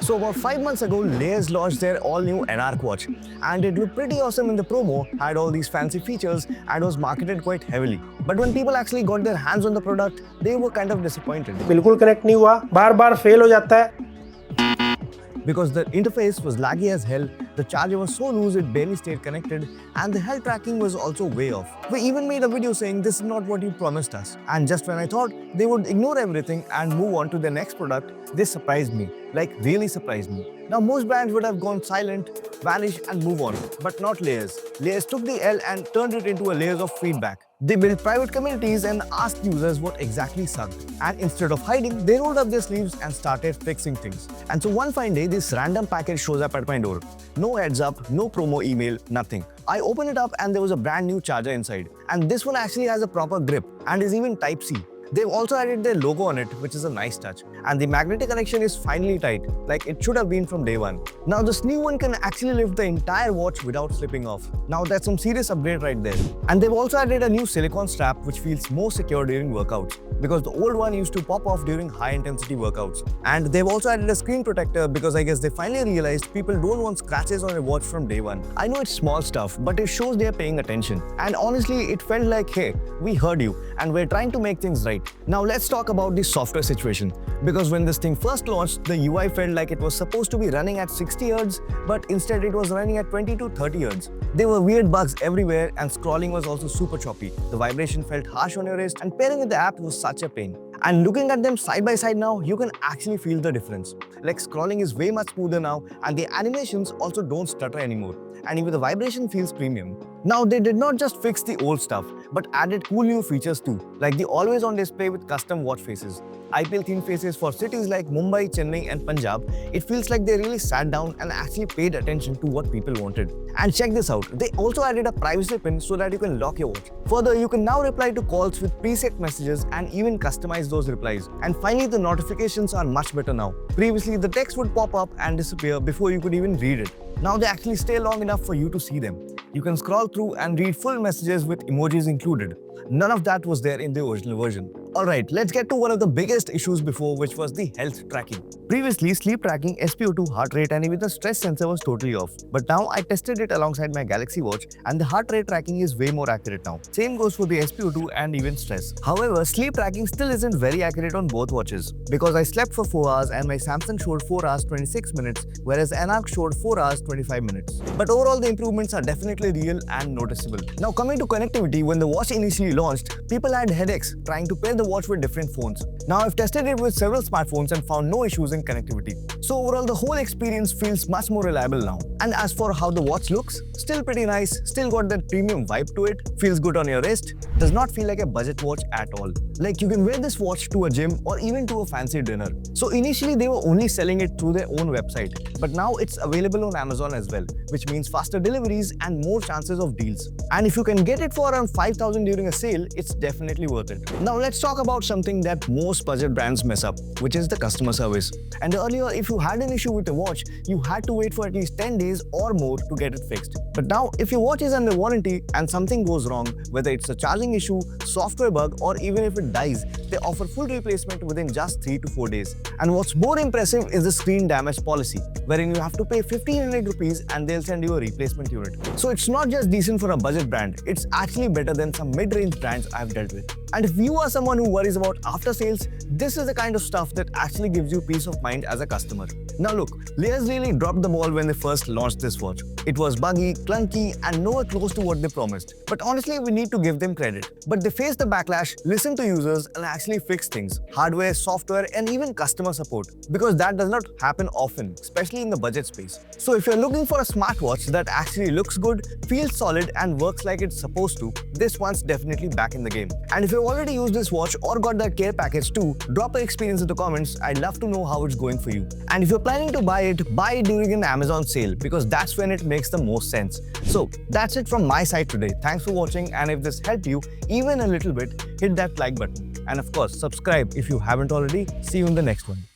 So about 5 months ago, Layers launched their all-new Anarc Watch, and it looked pretty awesome in the promo, had all these fancy features, and was marketed quite heavily. But when people actually got their hands on the product, they were kind of disappointed. बिल्कुल connect नहीं हुआ, बार-बार fail हो जाता है. Because the interface was laggy as hell, the charger was so loose it barely stayed connected, and the health tracking was also way off. We even made a video saying this is not what you promised us. And just when I thought they would ignore everything and move on to their next product, this surprised me. Like, really surprised me. Now, most brands would have gone silent, vanish and move on, but not Layers. Layers took the L and turned it into a layers of feedback. They built private communities and asked users what exactly sucked. And instead of hiding, they rolled up their sleeves and started fixing things. And so one fine day, this random package shows up at my door. No heads up, no promo email, nothing. I open it up and there was a brand new charger inside. And this one actually has a proper grip and is even Type-C. They've also added their logo on it, which is a nice touch. And the magnetic connection is finally tight, like it should have been from day one. Now this new one can actually lift the entire watch without slipping off. Now that's some serious upgrade right there. And they've also added a new silicone strap which feels more secure during workouts, because the old one used to pop off during high intensity workouts. And they've also added a screen protector because I guess they finally realized people don't want scratches on a watch from day one. I know it's small stuff, but it shows they're paying attention. And honestly, it felt like, hey, we heard you and we're trying to make things right. Now let's talk about the software situation, because when this thing first launched, the UI felt like it was supposed to be running at 60 Hz, but instead it was running at 20 to 30 Hz. There were weird bugs everywhere and scrolling was also super choppy. The vibration felt harsh on your wrist and pairing with the app was such a pain. And looking at them side by side now, you can actually feel the difference. Like, scrolling is way much smoother now and the animations also don't stutter anymore. And even the vibration feels premium. Now they did not just fix the old stuff, but added cool new features too, like the always-on display with custom watch faces, IPL-themed faces for cities like Mumbai, Chennai and Punjab. It feels like they really sat down and actually paid attention to what people wanted. And check this out, they also added a privacy pin so that you can lock your watch. Further, you can now reply to calls with preset messages and even customize those replies. And finally, the notifications are much better now. Previously, the text would pop up and disappear before you could even read it. Now they actually stay long enough for you to see them. You can scroll through and read full messages with emojis included. None of that was there in the original version. Alright, let's get to one of the biggest issues before, which was the health tracking. Previously, sleep tracking, SpO2, heart rate and even the stress sensor was totally off. But now I tested it alongside my Galaxy Watch and the heart rate tracking is way more accurate now. Same goes for the SpO2 and even stress. However, sleep tracking still isn't very accurate on both watches, because I slept for 4 hours and my Samsung showed 4 hours 26 minutes, whereas Anarc showed 4 hours 25 minutes. But overall, the improvements are definitely real and noticeable. Now coming to connectivity, when the watch initially launched, people had headaches trying to pair the watch with different phones. Now I've tested it with several smartphones and found no issues in connectivity. So overall, the whole experience feels much more reliable now. And as for how the watch looks, still pretty nice, still got that premium vibe to it, feels good on your wrist, does not feel like a budget watch at all. Like, you can wear this watch to a gym or even to a fancy dinner. So initially they were only selling it through their own website, but now it's available on Amazon as well, which means faster deliveries and more chances of deals. And if you can get it for around 5,000 during a sale, it's definitely worth it. Now let's talk about something that most budget brands mess up, which is the customer service. And earlier, if you had an issue with a watch, you had to wait for at least 10 days or more to get it fixed. But now, if your watch is under warranty and something goes wrong, whether it's a charging issue, software bug, or even if it dies, they offer full replacement within just 3 to 4 days. And what's more impressive is the screen damage policy, wherein you have to pay 1,500 rupees and they'll send you a replacement unit. So it's not just decent for a budget brand, it's actually better than some mid-range brands I've dealt with. And if you are someone who worries about after sales, this is the kind of stuff that actually gives you peace of mind as a customer. Now look, Layers really dropped the ball when they first launched this watch. It was buggy, clunky, and nowhere close to what they promised. But honestly, we need to give them credit. But they faced the backlash, listened to users, and actually fixed things. Hardware, software, and even customer support. Because that does not happen often, especially in the budget space. So if you're looking for a smartwatch that actually looks good, feels solid, and works like it's supposed to, this one's definitely back in the game. And if you've already used this watch or got that care package too, drop your experience in the comments. I'd love to know how it's going for you. And if you're planning to buy it during an Amazon sale, because that's when it makes the most sense. So that's it from my side today. Thanks for watching, and if this helped you even a little bit, hit that like button. And of course, subscribe if you haven't already. See you in the next one.